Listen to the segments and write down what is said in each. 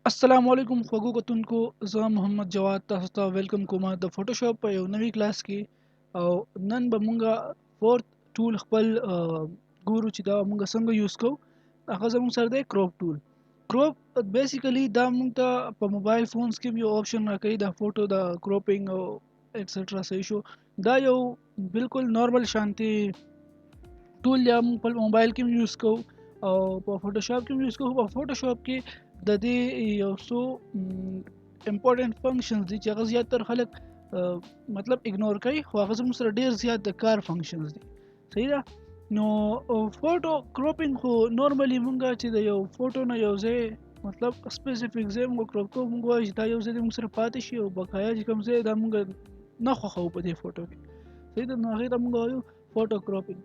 السلام علیکم خوږو کتونکو، زه محمد جواد تاسو ته ویلکم کوم د فوټوشاپ په یو نوی کلاس کې. او نن به مونږه فورت ټول خپل ګورو چې دا مونږ څنګه یوز کوو. هغه زموږ سره دی کروپ ټول. کروپ بیسیکلی دا مونږ ته په موبایل فونز کې یو آپشن راکوي د فوټو د کروپینګ او ایکسټرا. صحیح شو. دا یو بالکل نارمل شانتي ټول یا مونږ په موبایل کې یوز کوو او په فوټوشاپ کې یوز کوو. په فوټوشاپ کې د دې یو څو امپورټنت فنکشنز دي چې هغه زیاتره خلک مطلب اګنور کوي، خو هغه زموږ سره ډیر زیات د کار فنکشنز دي. صحیح ده. نو فوټو کروپینګ خو نورمالي مونږ چې د یو فوټو نه یو ځای مطلب سپیسیفیک ځای مونږ کروپ کوو، مونږ وایو چې دا یو ځای مونږ سره پاتې شي او بقایا چې کوم ځای دا مونږ نه خوښوو په دې فوټو کې. صحیح ده. نو هغې ته مونږ وایو فوټو کروپینګ.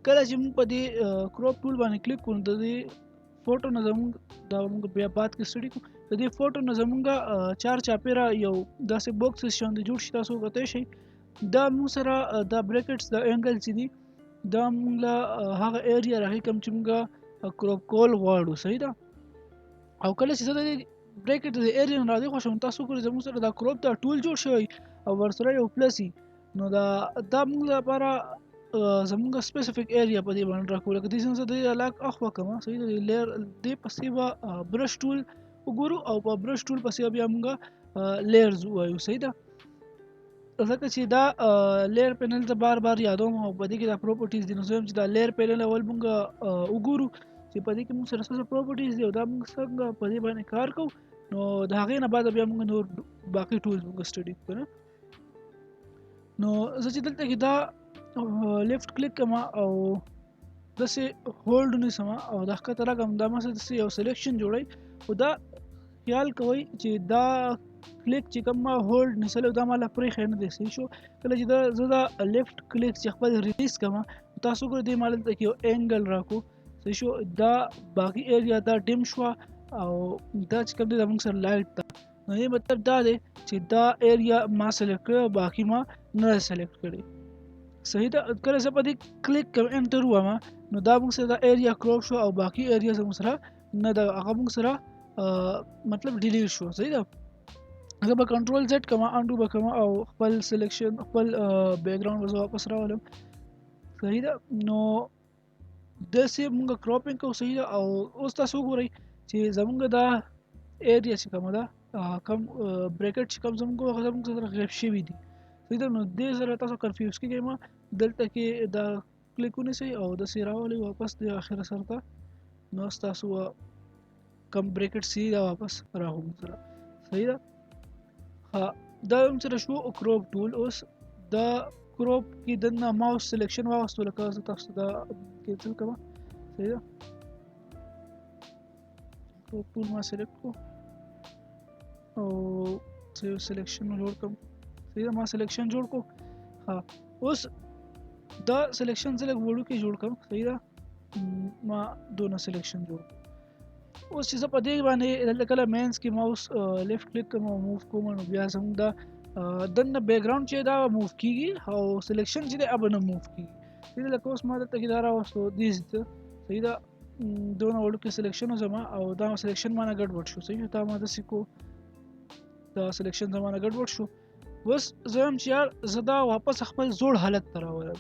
کله چې مونږ په دې کروپ ټول باندې کلیک کوو د دې فوټو نه زمونږ دا مونږ بیا بعد کې سټډي کوو. د دې فوټو نه زمونږ چار چاپیره یو داسې بوکسز شاندې جوړ شي، تاسو کتلی شئ. دا مونږ سره دا بریکټس د انګل چې دي دا مونږ له هغه ایریا راهي کوم چې مونږ کروپ کول غواړو. صحیح ده. او کله چې زه د دې بریکټ د ایریا نه راضي خوښوم، تاسو ګورئ زموږ سره دا کروپ دا ټول جوړ شوی او ورسره یو پلس وي. نو دا مونږ لپاره زمونږ سپیسیفیک ایریا په دې باندې راکوو. لکه دې څنګه د لاک اخوا کومه. صحیح ده. لیر دې پسې به برش ټول وګورو او په برش ټول پسې بیا مونږ لیرز وایو. صحیح ده. ځکه چې دا لیر پینل ته بار بار یادوم او په دې کې دا پروپرټیز دي. نو زه چې دا لیر پینل اول مونږ وګورو چې په دې کې مونږ سره څه پروپرټیز دي او دا مونږ څنګه په دې باندې کار کوو. نو د هغې نه بعد بیا مونږ نور باقي ټولز مونږ سټډي کوو. نو زه چې دلته کې دا لیفت کلیک کوم او داسې هولډ نیسم او د ښکته راکړم، دا مثلا داسې یو سلیکشن جوړوي. خو دا خیال کوئ چې دا کلیک چې کوم ما هولډ نیسلی دا ما لا پرېښی نه دی. صحیح شو. کله چې زه دا لیفت کلیک چې خپل ریلیز کوم، تاسو ګورئ دې ما دلته کې یو انګل راکړو. صحیح شو. دا باقي ایریا دا ډیم شوه او دا چې کوم دی دا موږ سره لایټ ده. نو دې مطلب دا دی چې دا ایریا ما سلیکټ کړی او باقي ما نه سلیکټ کړی. صحیح ده. کله زه په دې کلیک کوم انټر ووایم نو دا موږ سره دا ایریا کروپ شو او باقي ایریا زموږ سره نه ده، هغه موږ سره مطلب ډیلیټ شو. صحیح ده. زه به کنټرول زیډ کوم، انډو به کوم او خپل سلیکشن خپل بیک ګراوند به واپس راولم. صحیح ده. نو داسې موږ کروپینګ کوو. صحیح ده. او اوس تاسو وګورئ چې زموږ دا ایریا چې کومه ده کم بریکټ چې کوم زموږ هغه سره غیب شوي دي. صحیح ده. نو دې سره تاسو کنفیوز کیږئ ما دلته کې دا کلیک ونیسئ او داسې راولئ واپس د اخره سر ته. نو ستاسو کم بریکټ سي دا واپس راغو سره. صحیح ده. دا هم سره شو کروپ ټول. اوس دا کروپ کې دننه ماوس سلیکشن واغستو لکه زه تاسو دا کینسل کوم. صحیح ده. کروپ ټول ما سلیکټ کو او سیو سلیکشن جوړ کوم. صحیح ده. ما سلیکشن جوړ کو. اوس دا سلیکشن زه لږ وړوکی جوړ کوم. صحیح ده. ما دونه سلیکشن جوړ کوم. اوس چې زه په دې باندې دلته کله مینس کې ماوس لیفت کلیک کوم او موو کوم نو بیا زموږ دا دننه بیک ګراوند چې دا موو کیږي او سلیکشن چې دی اب نه موو کیږي. صحیح ده. لکه اوس ما دلته کې دا راوستو دې. صحیح ده. دونه وړوکی سلیکشن زما او دا سلیکشن ما نه ګډوډ شو. صحیح ده. ما داسې کو دا سلیکشن زما نه ګډوډ شو. اوس زه هم چې یار زه دا واپس خپل زوړ حالت ته راولم.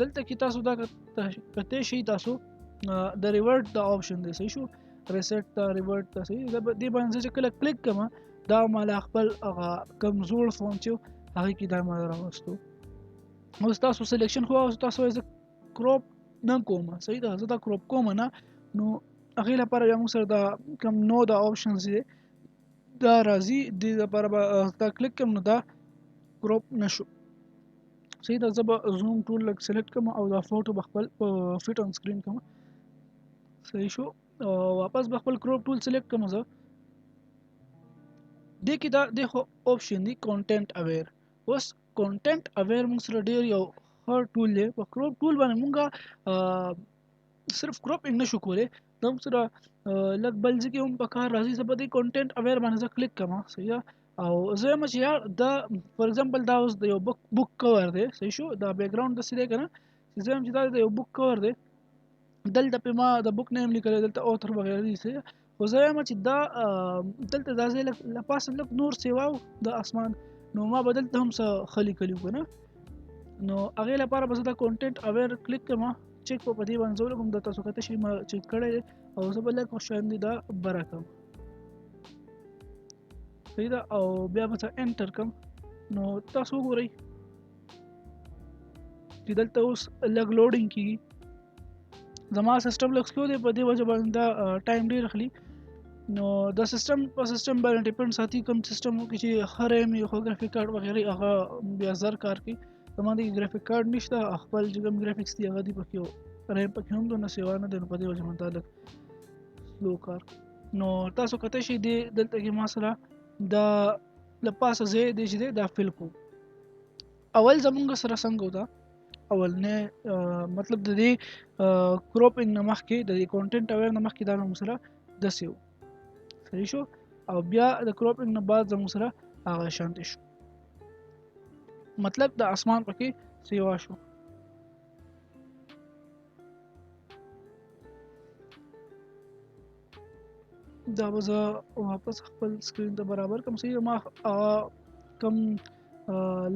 دلته کې تاسو دا کتلی شئ، تاسو د ریورټ دا آپشن دی. صحیح شو. ریسیټ ته ریورټ ته. صحیح ده. دې باندې چې کله کلیک کوم دا مالا خپل هغه کم زوړ فون چې هغې کې دا ما راوستو. اوس تاسو سلیکشن خو تاسو زه کروپ نه کوم. صحیح ده. زه دا کروپ کوم نه. نو هغې لپاره بیا موږ سره دا کم نو دا آپشنز دی دا راځي. دې لپاره به دا کلیک کوم نو دا کروپ نشو. صحیح ده. زه به زوم ټول لږ سلیکټ کوم او دا فوټو به خپل فټ آن سکرین کوم. صحیح شو. واپس به خپل کروپ ټول سلیکټ کوم. زه دې کې دا د خو آپشن دی کانټینټ اویر. اوس کانټینټ اویر موږ سره ډېر یو ښه ټول دی. په کروپ ټول باندې موږ صرف کروپینګ نشو کولی، دا موږ سره لږ بل ځای کې هم په کار راځي. زه په دې کانټینټ اویر باندې زه کلیک کوم. صحیح ده. او زه یم چې یار دا فار ایگزامپل دا اوس د یو بک کور دی. صحیح شو. دا بیک ګراوند داسې دی که نه چې زه یم چې دا د یو بک کور دی. دلته پې ما د بک نیم لیکلی، دلته اوتر وغیره دي. صحیح ده. خو زه وایم چې دا دلته دا ځای له پاسه لږ نور سیوا و د اسمان نو ما به دلته هم څه خلي کلي وو که نه نو هغې لپاره به زه دا کونټنټ اویر کلیک کړم چیک په دې باندې زه ولګوم دا تاسو کته شي ما چیک کړی دی او زه به لږ شاندې دا بره کړم صحیح ده او بیا به څه انټر کړم نو تاسو وګورئ چې دلته اوس لږ لوډینګ کېږي زما سیسټم لږ سلو دی په دې وجه باندې دا ټایم ډېر اخلي نو د سیسټم په سیسټم باندې ډیپند ساتي کوم سیسټم کې چې ښه ریم یو ښه ګرافیک کارت وغیرې هغه بیا زر کار کوي زما د ګرافیک کارت نشته خپل چې کوم ګرافیکس دي هغه دي پکې ریم پکې هم دونه سیوا نه دی نو په دې وجه باندې دا لږ سلو کار نو تاسو کته شي دلته کې ما سره دا له پاسه ځای دی چې دی دا فل کو اول زمونږ سره څنګه ودا اول نه مطلب د دې کروپینګ نه مخکې د دې کانټینټ اویر نه مخکې دا موږ سره داسې و صحیح شو او بیا د کروپینګ نه بعد زموږ سره هغه شانتي شو مطلب د اسمان پکې سیوا شو دا به زه واپس خپل سکرین ته برابر کوم صحیح ما کم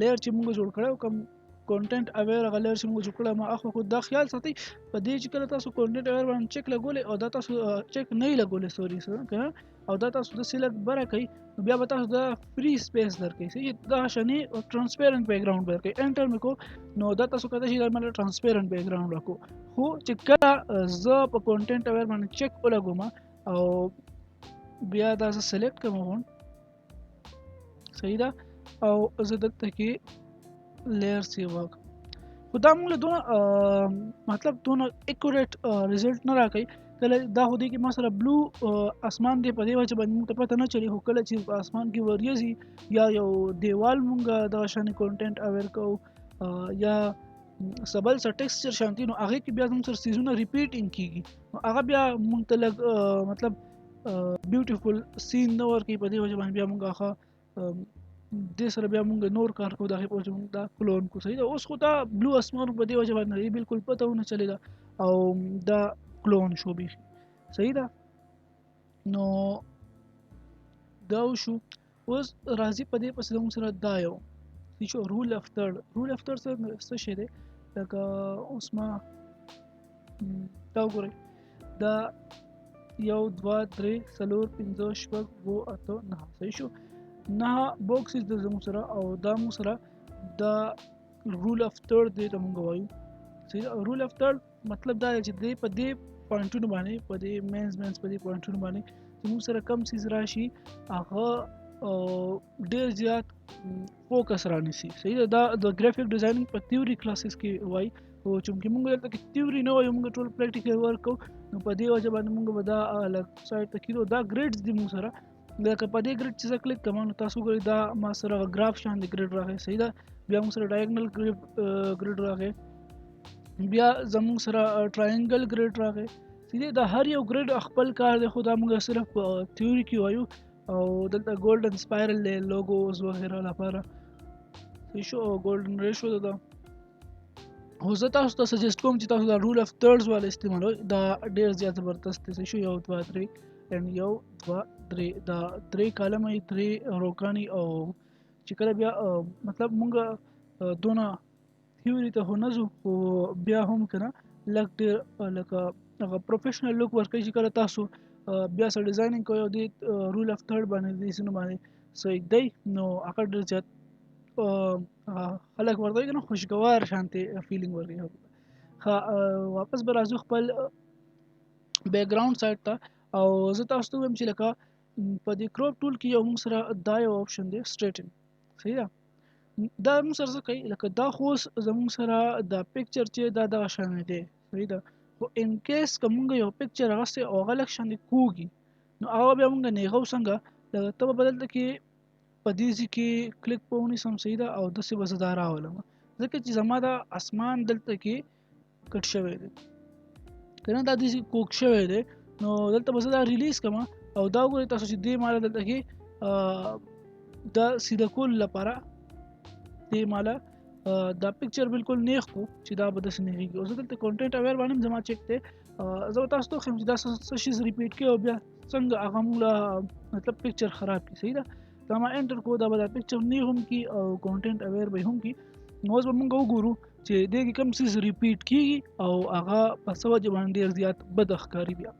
لیر چې موږ جوړ کړو کم کانټینټ اویر هغه لیر چې موږ جوړ کړو ما اخو خو دا خیال ساتئ په دې چې کله تاسو کانټینټ اویر باندې چیک لګولې او دا تاسو چیک نه لګولې سوري سره کنه او دا تاسو د سلیکټ بره کوي نو بیا به تاسو دا فری سپیس درکړي چې دا شنه ترانسپیرنت بیک گراوند ورکړي انټر میکو نو دا تاسو کته شي دا مله ترانسپیرنت بیک گراوند راکو خو چې کله زه په کانټینټ اویر باندې چیک ولګوم او بیا دا زه سلیکټ کوم غون صحیح ده او زه دلته کې لیر سیوا خو دا موږ له دونه مطلب دونه اکوریټ ریزلټ نه راکوي کله دا خو دې کې ما سره بلو اسمان دی په دې وجه باندې موږ ته پته نه چلی خو کله چې په اسمان کې وریځي یا یو دیوال موږ دغه شانې کانټینټ اویر کوو یا سبل سره ټیکسچر شانتي نو هغې کې بیا زموږ سره سیزونه ریپیټینګ کېږي نو هغه بیا موږ ته لږ مطلب بیوټیفول سین نه ورکوي په دې وجه باندې بیا موږ هغه دې سره بیا موږ نور کار کوو د هغې په وجه موږ دا کلون کو صحیح ده اوس خو دا بلو اسمان په دې وجه باندې بالکل پته ونه چلېده او دا کلون شو بیخي صحیح ده نو دا وشو اوس راځي په دې پسې زموږ سره دا یو شو رول اف تھرډ څه شی دی لکه اوس ما دا وګورئ دا 1 2 3 4 5 6 7 8 9 صحیح شو 9 باکسز د زموږ سره او دا موږ سره دا رول اف تھرډ دی ته موږ وایو صحیح رول اف تھرډ مطلب دا چې دی په دې پوینټونو باندې په دې مینز په دې پوینټونو باندې چې موږ سره کم سیز راشي هغه ډېر زیات فوکس رانیسي صحیح ده دا د ګرافیک ډیزاینینګ په تیوري کلاسز کې وایي او چې موږ دلته کې تیوري نه وایو موږ ټول پریکټیکل ورک کوو نو په دې وجه باندې موږ به دا لږ سایډ ته کېدو دا ګریډز دي موږ سره لکه په دې ګریډ چې زه کلیک کوم نو تاسو ګورئ دا ما سره ګراف شاندې ګریډ راغی صحیح ده بیا موږ سره ډایګنل ګریډ راغی بیا زموږ سره ټراینګل ګریډ راغی صحیح دا هر یو ګریډ خپل کار دی خو دا موږ صرف تیوري کې وایو او دلته ګولډن سپایرل دی لوګوز وغیره لپاره صحیح شو ګولډن ریشو ده خو زه تاسو ته سجیسټ کوم چې تاسو دا رول اف تھرډز والا استعمالوئ دا ډېر زیات زبردست دی صحیح شو 1 2 3 and 1 2 3 دا 3 کالم ای 3 روکانی او چې کله بیا مطلب مونږ دونه تھیوري ته هو نه ځو خو بیا هم کنه لږ ډېر لکه هغه پروفیشنل لوک ورکوي چې کله تاسو بیا سره ډیزاینینګ کوئ او د رول اف تھرډ باندې دې څه باندې څه ایږدئ نو هغه ډېر زیات خلک ورته وایي که نه خوشګوار شانتې فیلینګ ورکوي واپس به راځو خپل بیک ګراوند سایډ ته او زه تاسو ته وایم چې لکه په دې کروپ ټول کې یو موږ سره دا یو آپشن دی سټریټن صحیح ده دا موږ سره څه کوي لکه دا خو زموږ سره دا پکچر چې دا دغه شان دی صحیح ده خو ان کیس که موږ یو پکچر اخیستی او هغه لږ شان دی کوږي نو هغه بیا موږ نیغو څنګه لکه ته به دلته کې په دې ځای کې کلیک په ونیسم صحیح ده او داسې به زه دا راولم ځکه چې زما دا اسمان دلته کې کټ شوی دی که نه دا داسې کوږ شوی دی نو دلته به زه دا ریلیز کړم او دا وګورئ تاسو چې دې ماله دلته کې دا سیده کول لپاره دې ماله دا پکچر بالکل نیغ کو چې دا به داسې نیغېږي او زه دلته کانټینټ اویر باندې زما چیک دی زه به تاسو ته وښیم چې دا څه شیز ریپیټ کوي او بیا څنګه هغه موږ مطلب پکچر خراب کړي. صحیح ده. دا ما انټر کو دا به دا پکچر نه هم کی او کانټینټ اویر به هم کی. نو اوس به موږ وګورو چې دې کې کوم څه ریپیټ کیږي او هغه په څه وجه باندې ډېر زیات بد ښکاري بیا.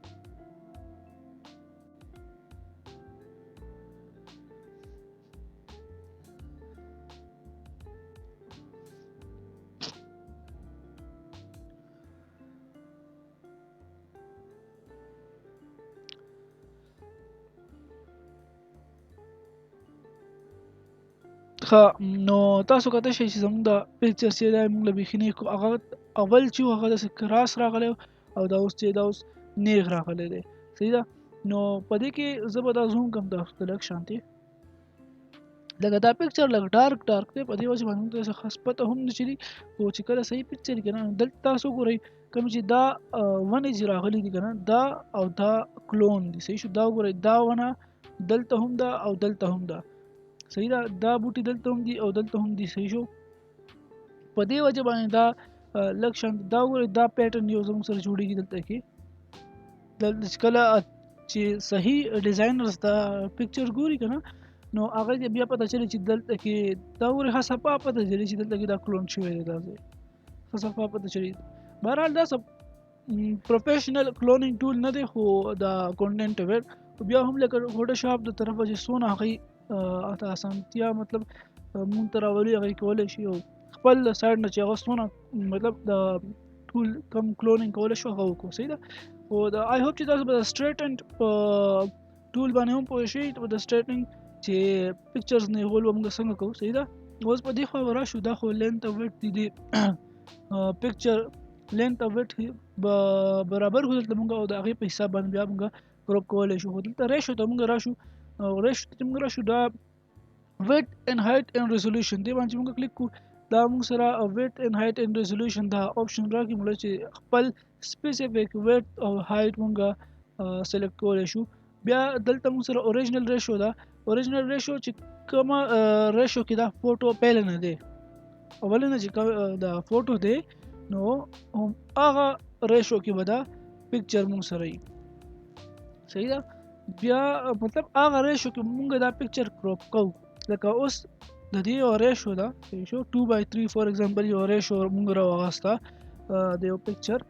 نو تاسو کته شئ چې زموږ د پکچر چې دا موږ له بیخي نیغ هغه اول چې هغه داسې کراس راغلی او دا اوس چې دا اوس نیغ راغلی دی. صحیح ده. نو په دې کې زه به دا زوم کوم تاسو ته لږ شانتې لکه دا پکچر لږ ډارک دی په دې وجه باندې موږ ته خاص پته هم نه چلی خو چې کله صحیح پکچر کې نه دلته تاسو ګورئ کوم چې دا ونه چې راغلی دي که نه دا او دا کلون دي. صحیح شو. دا وګورئ دا ونه دلته هم ده او دلته هم ده. صحیح ده. دا بوټي دلته هم دي او دلته هم دي. صحیح شو. په دې وجه باندې دا لږ شان دا وګورئ دا پیټرن یو زموږ سره جوړیږي دلته کې دلته چې کله چې صحیح ډیزاینرز دا پکچر ګوري که نه نو هغه بیا پته چلی چې دلته کې دا وګورئ ښه صفا پته چلی چې دلته کې دا کلون شوی دی دا ځای ښه صفا پته چلی. بهرحال دا پروفیشنل کلونینګ ټول نه دی خو دا کانټینټ اویر بیا هم لکه فوټوشاپ د طرفه چې څونه هغوی ته اسانتیا مطلب مونږ ته راولي هغوی کولی شي او خپل سایډ نه چې هغه څونه مطلب د ټول کم کلونینګ کولی شو هغه وکړو. صحیح ده. خو د آی هوپ چې تاسو به د سټریټنډ په ټول باندې هم پوه شئ په د سټریټنګ چې پکچرز نیغول به موږ څنګه کوو. صحیح ده. اوس په دې خوا به راشو دا خو لینت او ویډت دي پکچر لینت او ویډت برابر کړو دلته موږ او د هغې په حساب باندې بیا موږ کروپ کولی شو. خو دلته ریشو ته موږ راشو او ریشو ته موږ راشو دا ویډت اینډ هایټ اینډ ریزولوشن دې باندې موږ کلیک کړو دا موږ سره ویډت اینډ هایټ اینډ ریزولوشن دا آپشن راکړي موږ چې خپل سپیسیفیک ویډت او هایټ موږ سلیکټ کولی شو. بیا دلته موږ سره اوریجنل ریشو ده. اوریجنل ریشو چې کومه ریشو کې دا فوټو پهله نه دی اولنه چې دا فوټو دی نو هم هغه ریشو کې به دا پکچر موږ سره وي. صحیح ده. بیا مطلب هغه ریشو کې موږ دا پکچر کروپ کوو لکه اوس د دې یو ریشو ده. صحیح شو. 2:3 فور ایگزامپل یو ریشو موږ راوغسته د یو پکچر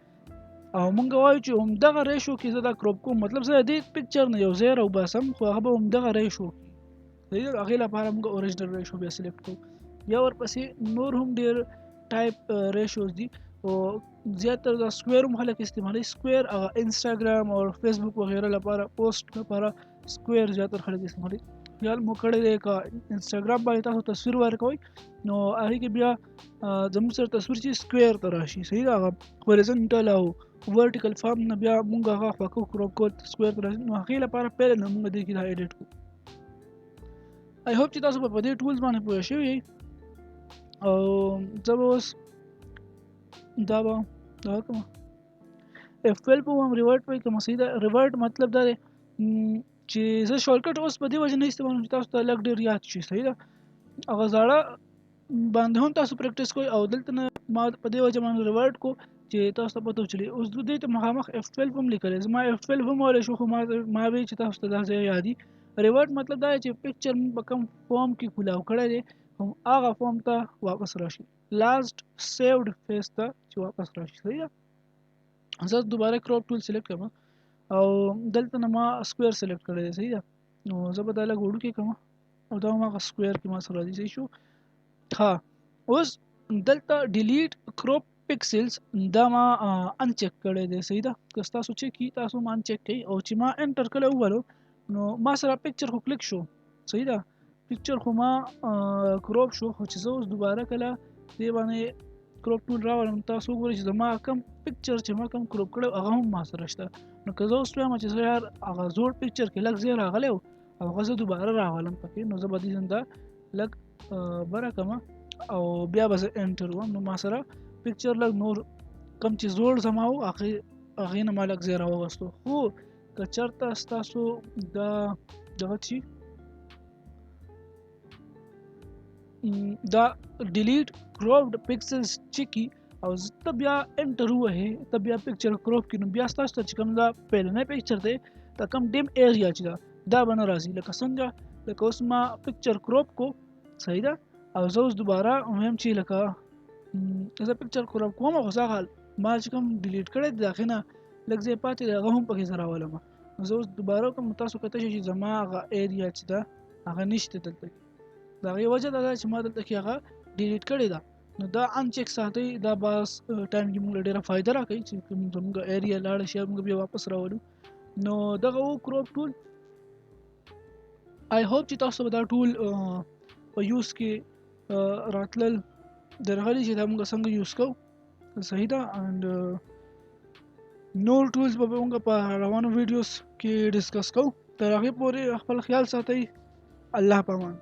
او موږ وایو چې همدغه ریشو کې زه دا کروپ کوم مطلب زه د دې پکچر نه یو ځای راوباسم خو هغه به همدغه ریشو صحیح ده. هغې لپاره موږ اوریجنل ریشو بیا سلیکټ کوو. بیا ورپسې نور هم ډېر ټایپ ریشوز دي او زیاتره دا سکویر هم خلک استعمالوي. سکویر هغه انسټاګرام او فیسبوک وغیره لپاره پوسټ لپاره سکویر زیاتره خلک استعمالوي. خیال مو کړی دی که انسټاګرام باندې تاسو تصویر ورکوئ نو هغې کې بیا زموږ سره تصویر چې سکویر ته راشي. صحیح ده. هغه هوریزنټل او ورټیکل فارم نه بیا موږ هغه خواکو کروپ کول سکویر ته راشي نو هغې لپاره پهله نه موږ دې کې دا ایډیټ کړو. آی هوپ چې تاسو په دې ټولز باندې پوه شوي یئ او زه به اوس دا به دا کوم F12 په هم ریورټ وایي کومه. صحیح ده. ریورټ مطلب دا دی چې زه شارټکټ اوس په دې وجه نه استعمالوم چې تاسو ته لږ ډېر یاد شي. صحیح ده. هغه زاړه باندې هم تاسو پریکټس کوئ او دلته نه ما په دې وجه باندې ریورټ کو چې تاسو ته پته وچلي. اوس دې ته مخامخ F12 هم لیکلی زما F12 هم ولی شو خو ما وی چې تاسو ته دا ځای یادي. ریورټ مطلب دا چې پکچر موږ په کوم فارم کې کولاو کړی دی هم هغه فارم ته واپس راشي. لاست سیوډ فیس ته چې واپس راشي. صحیح ده. زه دوباره کروپ ټول سلیکټ کوم او دلته نه ما سکویر سلیکټ کړی دی. صحیح ده. نو زه به دا لږ وړوکی کوم او دا هم هغه سکویر کې ما سره راځي. صحیح شو. ها اوس دلته ډیلیټ کروپ پکسلز دا ما انچیک کړی دی. صحیح ده. که تاسو چیک کړئ تاسو ما انچیک کړئ او چې ما انټر کړی وولو نو ما سره پکچر خو کلیک شو. صحیح ده. پکچر خو ما کروپ شو خو چې زه اوس دوباره کله دې باندې کروپ ټول راولم تاسو وګورئ چې زما کم پکچر چې ما کم کروپ کړی هغه هم ما سره شته. نو که زه اوس وایم چې زه یار هغه زوړ پکچر کې لږ ځای راغلی و او هغه زه دوباره راولم پکې نو زه به دې ځنده لږ بره کړم او بیا به زه انټر وم نو ما سره پکچر لږ نور کم چې زوړ زما و هغې نه ما لږ ځای راوغوستو. خو که چېرته ستاسو دا دغه شي دا ډیلیټ کروپډ پکسلز چکی او ته بیا انټر ووهې ته بیا پکچر کروپ کړي نو بیا ستاسو ته چې کوم دا پیلنی پکچر دی دا کوم ډیم ایریا چې دا به نه راځي لکه څنګه لکه اوس ما پکچر کروپ کو صحیح ده او زه اوس دوباره ویم چې لکه زه پکچر کروپ کوم خو څه حال ما چې کوم ډیلیټ کړی دی د هغې نه لږ ځای پاتې دی هغه هم پکې زه راولم نو زه اوس دوباره کوم تاسو کته شئ چې زما هغه ایریا چې ده هغه نشته دلته د هغې وجه دا ده چې ما دلته کې هغه ډیلیټ کړې ده نو دا ان چیک ساتئ دا بس ټایم کې موږ ډېره فایده راکوي چې زموږ ایریا لاړه شي موږ بیا واپس راولو نو دغه و کروپ ټول آی هوپ چې تاسو به دا ټول په یوز کې راتلل درغلي چې دا موږ څنګه یوز کوو صحیح ده اند نور ټولز به موږ په روانو ویډیوز کې ډسکس کوو تر هغې پورې خپل خیال ساتئ الله پامان